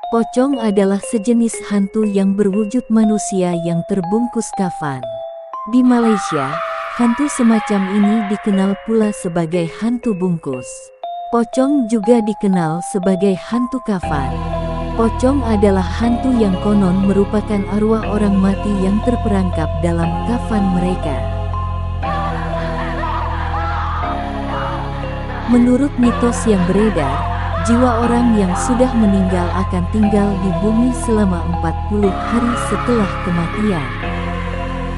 Pocong adalah sejenis hantu yang berwujud manusia yang terbungkus kafan. Di Malaysia, hantu semacam ini dikenal pula sebagai hantu bungkus. Pocong juga dikenal sebagai hantu kafan. Pocong adalah hantu yang konon merupakan arwah orang mati yang terperangkap dalam kafan mereka. Menurut mitos yang beredar, jiwa orang yang sudah meninggal akan tinggal di bumi selama 40 hari setelah kematian.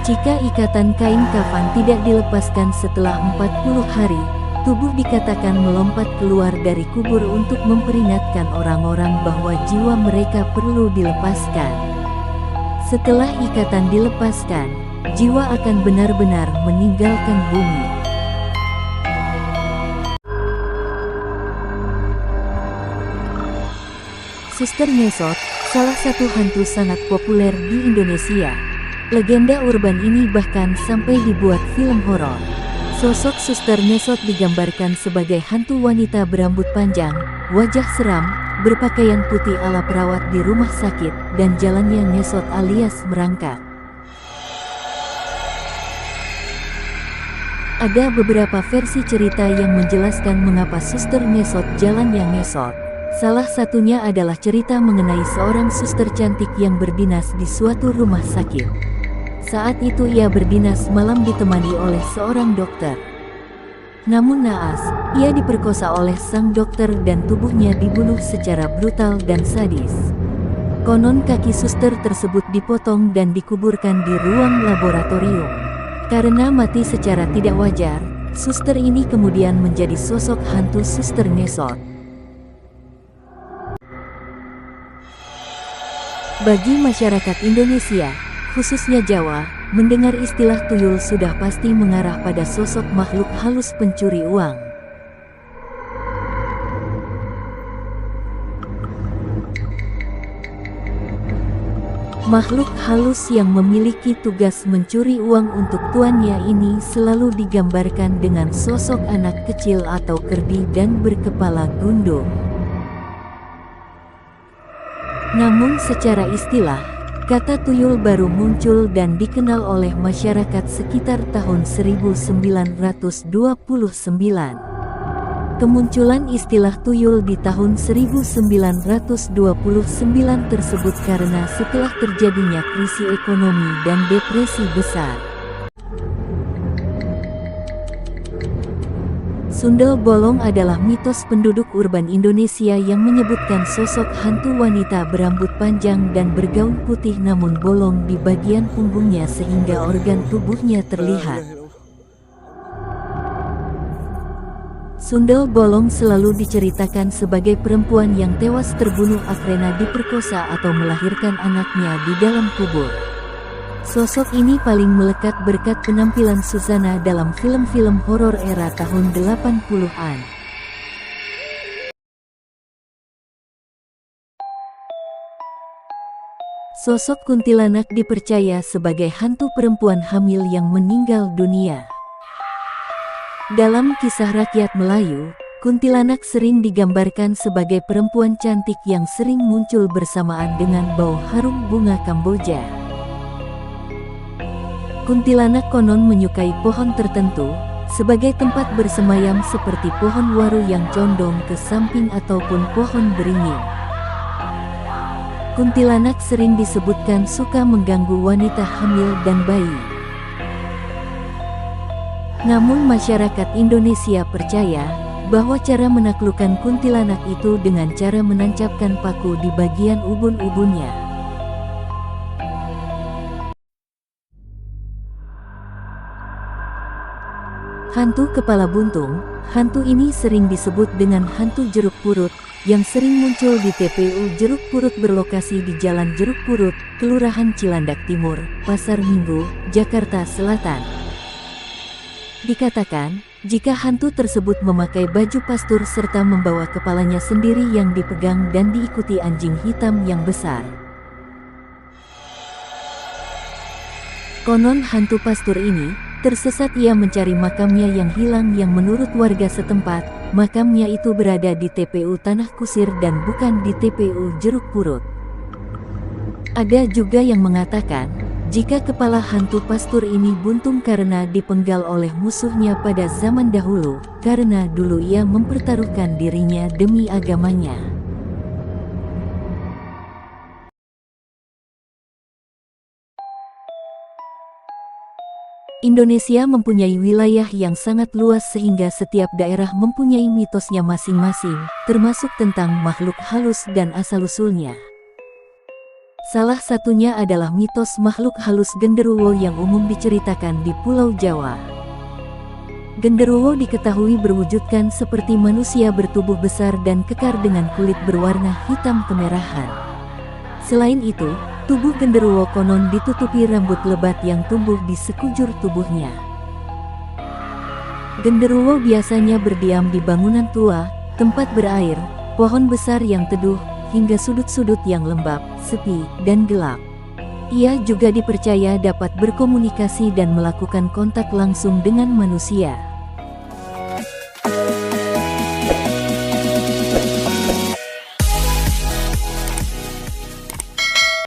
Jika ikatan kain kafan tidak dilepaskan setelah 40 hari, tubuh dikatakan melompat keluar dari kubur untuk memperingatkan orang-orang bahwa jiwa mereka perlu dilepaskan. Setelah ikatan dilepaskan, jiwa akan benar-benar meninggalkan bumi. Suster Ngesot, salah satu hantu sangat populer di Indonesia. Legenda urban ini bahkan sampai dibuat film horor. Sosok Suster Ngesot digambarkan sebagai hantu wanita berambut panjang, wajah seram, berpakaian putih ala perawat di rumah sakit, dan jalannya ngesot alias merangkak. Ada beberapa versi cerita yang menjelaskan mengapa Suster Ngesot jalannya ngesot. Salah satunya adalah cerita mengenai seorang suster cantik yang berdinas di suatu rumah sakit. Saat itu ia berdinas malam ditemani oleh seorang dokter. Namun naas, ia diperkosa oleh sang dokter dan tubuhnya dibunuh secara brutal dan sadis. Konon kaki suster tersebut dipotong dan dikuburkan di ruang laboratorium. Karena mati secara tidak wajar, suster ini kemudian menjadi sosok hantu Suster Ngesot. Bagi masyarakat Indonesia, khususnya Jawa, mendengar istilah tuyul sudah pasti mengarah pada sosok makhluk halus pencuri uang. Makhluk halus yang memiliki tugas mencuri uang untuk tuannya ini selalu digambarkan dengan sosok anak kecil atau kerdi dan berkepala gundul. Namun secara istilah, kata tuyul baru muncul dan dikenal oleh masyarakat sekitar tahun 1929. Kemunculan istilah tuyul di tahun 1929 tersebut karena setelah terjadinya krisis ekonomi dan depresi besar. Sundel bolong adalah mitos penduduk urban Indonesia yang menyebutkan sosok hantu wanita berambut panjang dan bergaun putih namun bolong di bagian punggungnya sehingga organ tubuhnya terlihat. Sundel bolong selalu diceritakan sebagai perempuan yang tewas terbunuh karena diperkosa atau melahirkan anaknya di dalam kubur. Sosok ini paling melekat berkat penampilan Susana dalam film-film horor era tahun 80-an. Sosok kuntilanak dipercaya sebagai hantu perempuan hamil yang meninggal dunia. Dalam kisah rakyat Melayu, kuntilanak sering digambarkan sebagai perempuan cantik yang sering muncul bersamaan dengan bau harum bunga Kamboja. Kuntilanak konon menyukai pohon tertentu, sebagai tempat bersemayam seperti pohon waru yang condong ke samping ataupun pohon beringin. Kuntilanak sering disebutkan suka mengganggu wanita hamil dan bayi. Namun masyarakat Indonesia percaya bahwa cara menaklukkan kuntilanak itu dengan cara menancapkan paku di bagian ubun-ubunnya. Hantu kepala buntung, hantu ini sering disebut dengan hantu jeruk purut, yang sering muncul di TPU Jeruk Purut berlokasi di Jalan Jeruk Purut, Kelurahan Cilandak Timur, Pasar Minggu, Jakarta Selatan. Dikatakan, jika hantu tersebut memakai baju pastur serta membawa kepalanya sendiri yang dipegang dan diikuti anjing hitam yang besar. Konon hantu pastur ini Tersesat ia mencari makamnya yang hilang yang menurut warga setempat, makamnya itu berada di TPU Tanah Kusir dan bukan di TPU Jeruk Purut. Ada juga yang mengatakan, jika kepala hantu pastur ini buntung karena dipenggal oleh musuhnya pada zaman dahulu, karena dulu ia mempertaruhkan dirinya demi agamanya. Indonesia mempunyai wilayah yang sangat luas sehingga setiap daerah mempunyai mitosnya masing-masing, termasuk tentang makhluk halus dan asal-usulnya. Salah satunya adalah mitos makhluk halus genderuwo yang umum diceritakan di Pulau Jawa. Genderuwo diketahui berwujudkan seperti manusia bertubuh besar dan kekar dengan kulit berwarna hitam kemerahan. Selain itu, tubuh genderuwo konon ditutupi rambut lebat yang tumbuh di sekujur tubuhnya. Genderuwo biasanya berdiam di bangunan tua, tempat berair, pohon besar yang teduh, hingga sudut-sudut yang lembab, sepi, dan gelap. Ia juga dipercaya dapat berkomunikasi dan melakukan kontak langsung dengan manusia.